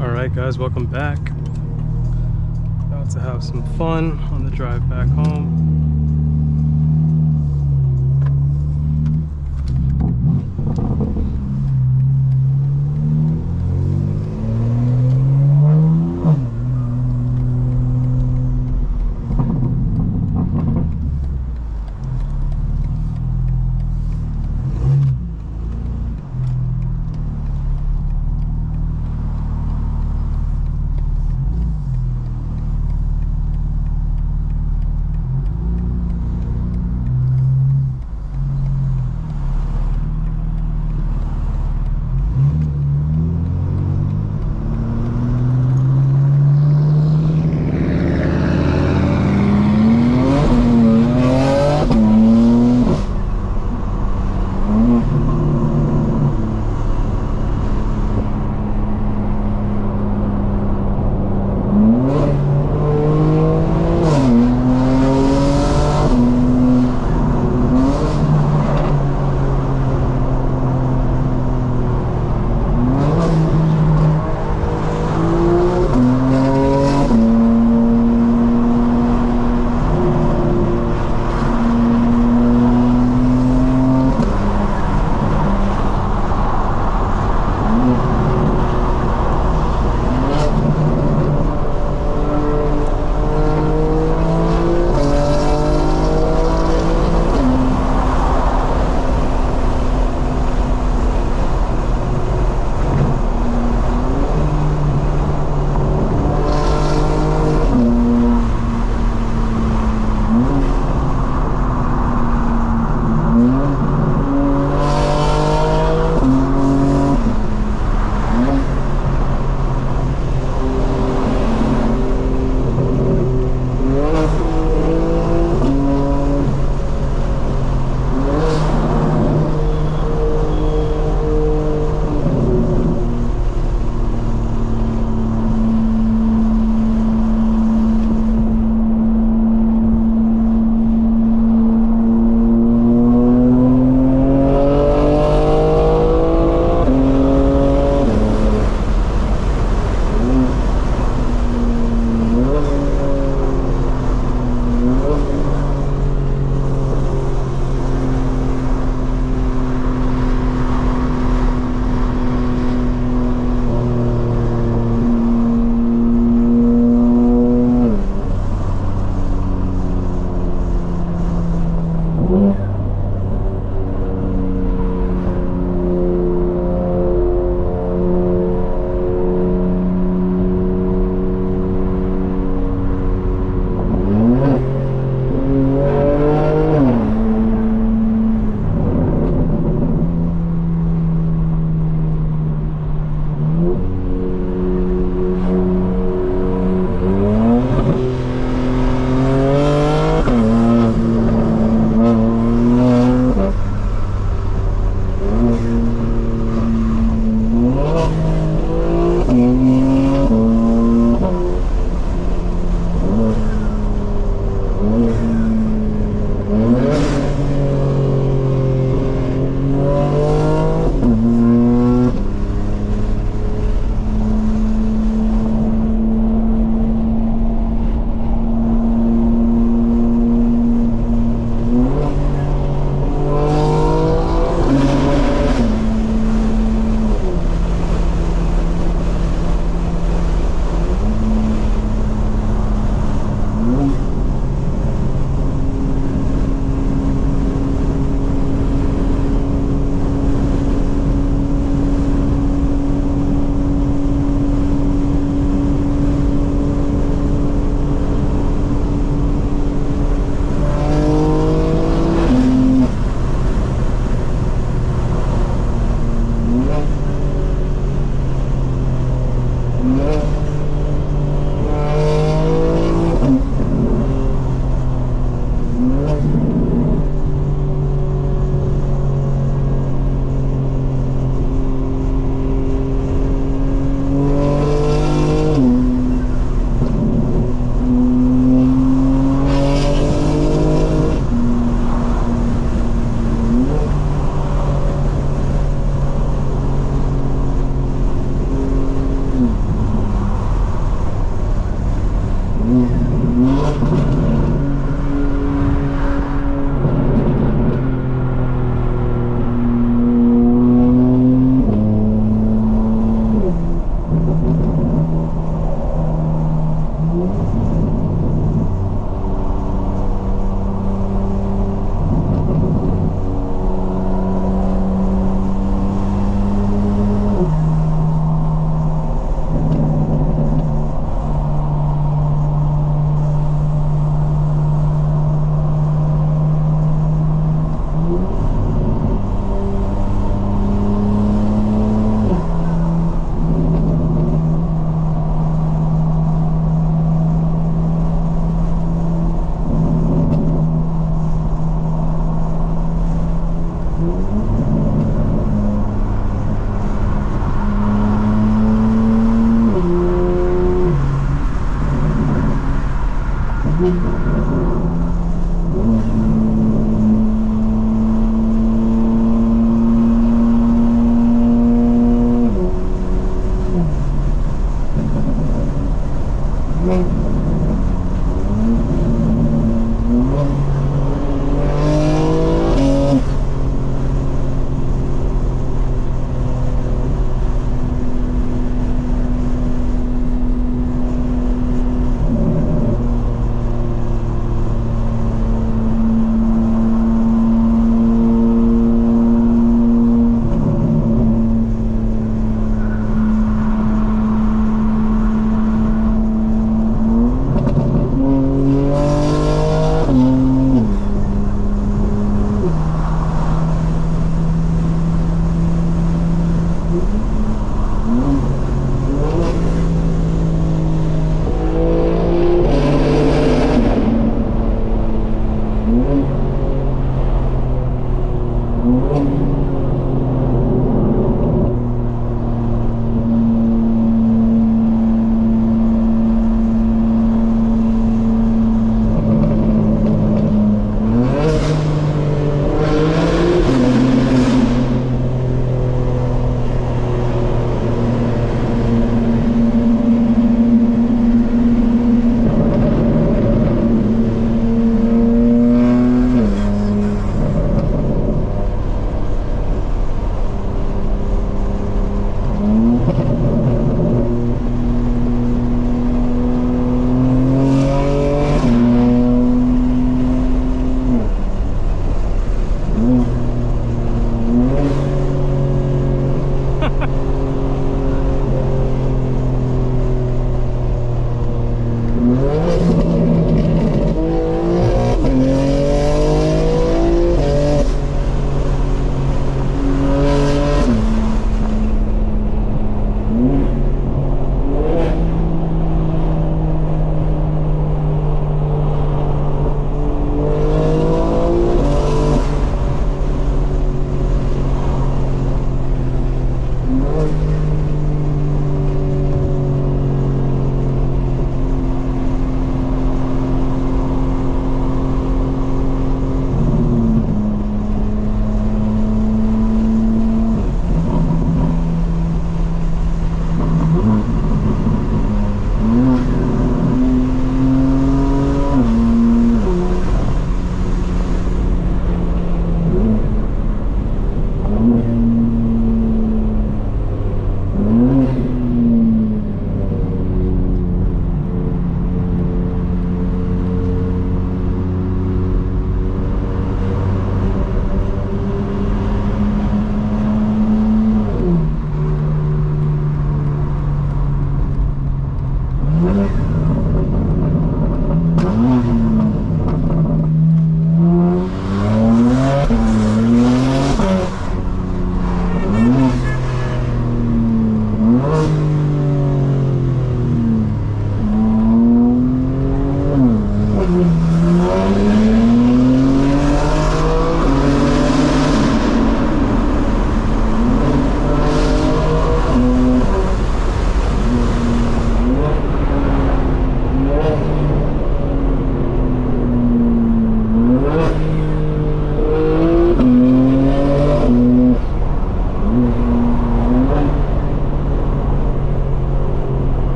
Alright guys, welcome back. About to have some fun on the drive back home.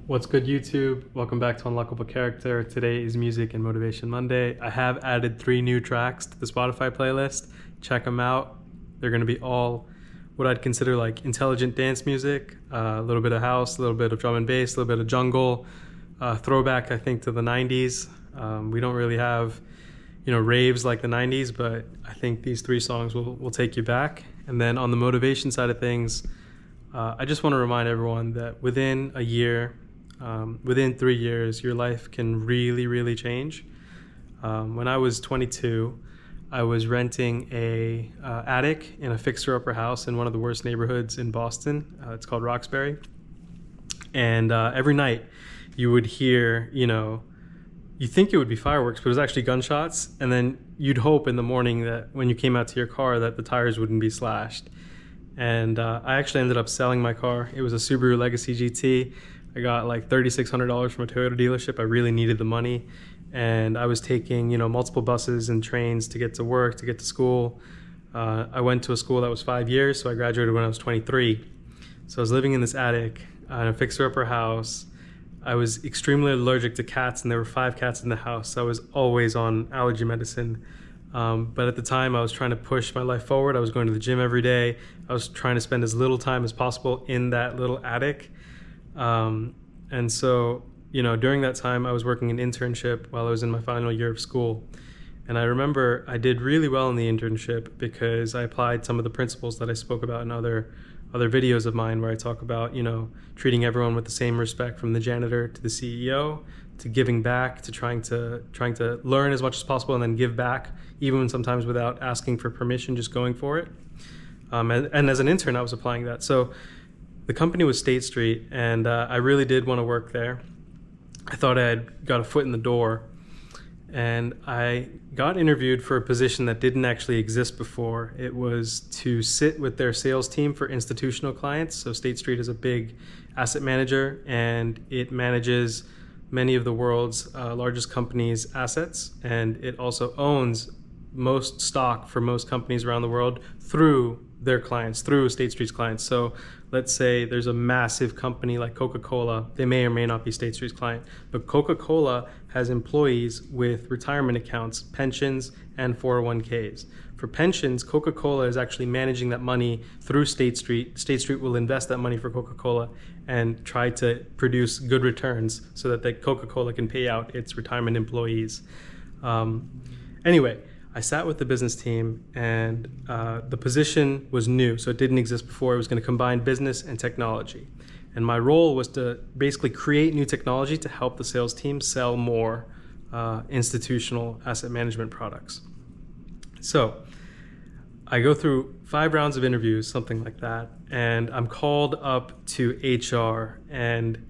What's good, YouTube? Welcome back to Unlockable Character. Today is Music and Motivation Monday. I have added 3 new tracks to the Spotify playlist. Check them out. They're going to be all what I'd consider like intelligent dance music, a little bit of house, a little bit of drum and bass, a little bit of jungle, throwback, I think, to the 90s. We don't really have, raves like the 90s, but I think these 3 songs will take you back. And then on the motivation side of things, I just want to remind everyone that within a year, within 3 years, your life can really, really change. When I was 22, I was renting a attic in a fixer-upper house in one of the worst neighborhoods in Boston. It's called Roxbury. And every night you would hear, you think it would be fireworks, but it was actually gunshots. And then you'd hope in the morning that when you came out to your car that the tires wouldn't be slashed. And I actually ended up selling my car. It was a Subaru Legacy GT. I got like $3,600 from a Toyota dealership. I really needed the money. And I was taking, multiple buses and trains to get to work, to get to school. I went to a school that was 5 years, so I graduated when I was 23. So I was living in this attic in a fixer-upper house. I was extremely allergic to cats, and there were 5 cats in the house. So I was always on allergy medicine. But at the time, I was trying to push my life forward. I was going to the gym every day. I was trying to spend as little time as possible in that little attic. And so, during that time, I was working an internship while I was in my final year of school. And I remember I did really well in the internship because I applied some of the principles that I spoke about in other videos of mine, where I talk about, treating everyone with the same respect, from the janitor to the CEO, to giving back, to trying to learn as much as possible and then give back, even sometimes without asking for permission, just going for it. And as an intern, I was applying that. So the company was State Street, and I really did want to work there. I thought I had got a foot in the door, and I got interviewed for a position that didn't actually exist before. It was to sit with their sales team for institutional clients. So State Street is a big asset manager, and it manages many of the world's largest companies' assets, and it also owns most stock for most companies around the world through their clients, through State Street's clients. So let's say there's a massive company like Coca-Cola. They may or may not be State Street's client, but Coca-Cola has employees with retirement accounts, pensions, and 401ks. For pensions, Coca-Cola is actually managing that money through State Street. State Street will invest that money for Coca-Cola and try to produce good returns so that the Coca-Cola can pay out its retirement employees. Anyway, I sat with the business team, and the position was new, so it didn't exist before. It was going to combine business and technology. And my role was to basically create new technology to help the sales team sell more institutional asset management products. So I go through 5 rounds of interviews, something like that, and I'm called up to HR, and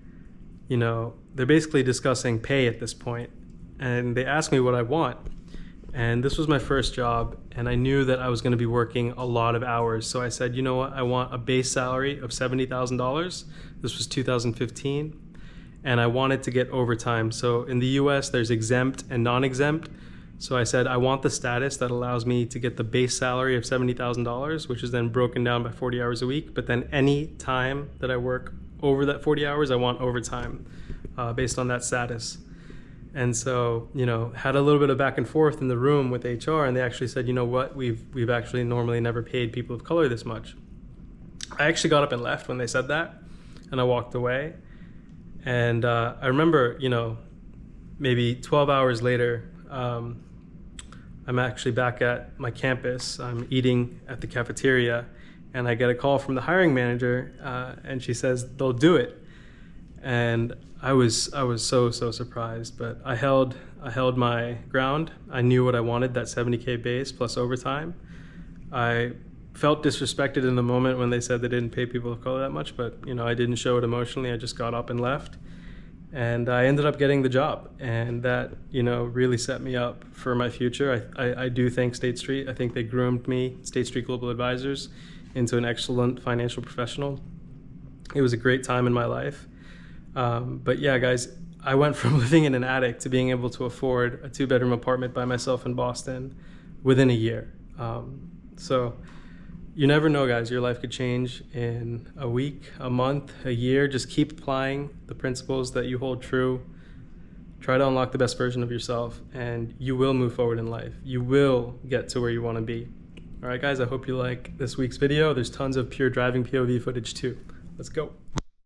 they're basically discussing pay at this point, and they ask me what I want. And this was my first job, and I knew that I was going to be working a lot of hours. So I said, you know what, I want a base salary of $70,000. This was 2015, and I wanted to get overtime. So in the US, there's exempt and non-exempt. So I said, I want the status that allows me to get the base salary of $70,000, which is then broken down by 40 hours a week. But then any time that I work over that 40 hours, I want overtime based on that status. And so, had a little bit of back and forth in the room with HR, and they actually said, you know what, we've actually normally never paid people of color this much. I actually got up and left when they said that, and I walked away. And I remember, maybe 12 hours later, I'm actually back at my campus. I'm eating at the cafeteria, and I get a call from the hiring manager, and she says, they'll do it. And I was so surprised, but I held my ground. I knew what I wanted, that $70K base plus overtime. I felt disrespected in the moment when they said they didn't pay people of color that much, but you know, I didn't show it emotionally. I just got up and left, and I ended up getting the job, and that, you know, really set me up for my future. I do thank State Street. I think they groomed me, State Street Global Advisors, into an excellent financial professional. It was a great time in my life. But yeah, guys, I went from living in an attic to being able to afford a 2-bedroom apartment by myself in Boston within a year. So you never know, guys. Your life could change in a week, a month, a year. Just keep applying the principles that you hold true. Try to unlock the best version of yourself, and you will move forward in life. You will get to where you want to be. All right, guys, I hope you like this week's video. There's tons of pure driving POV footage too. Let's go.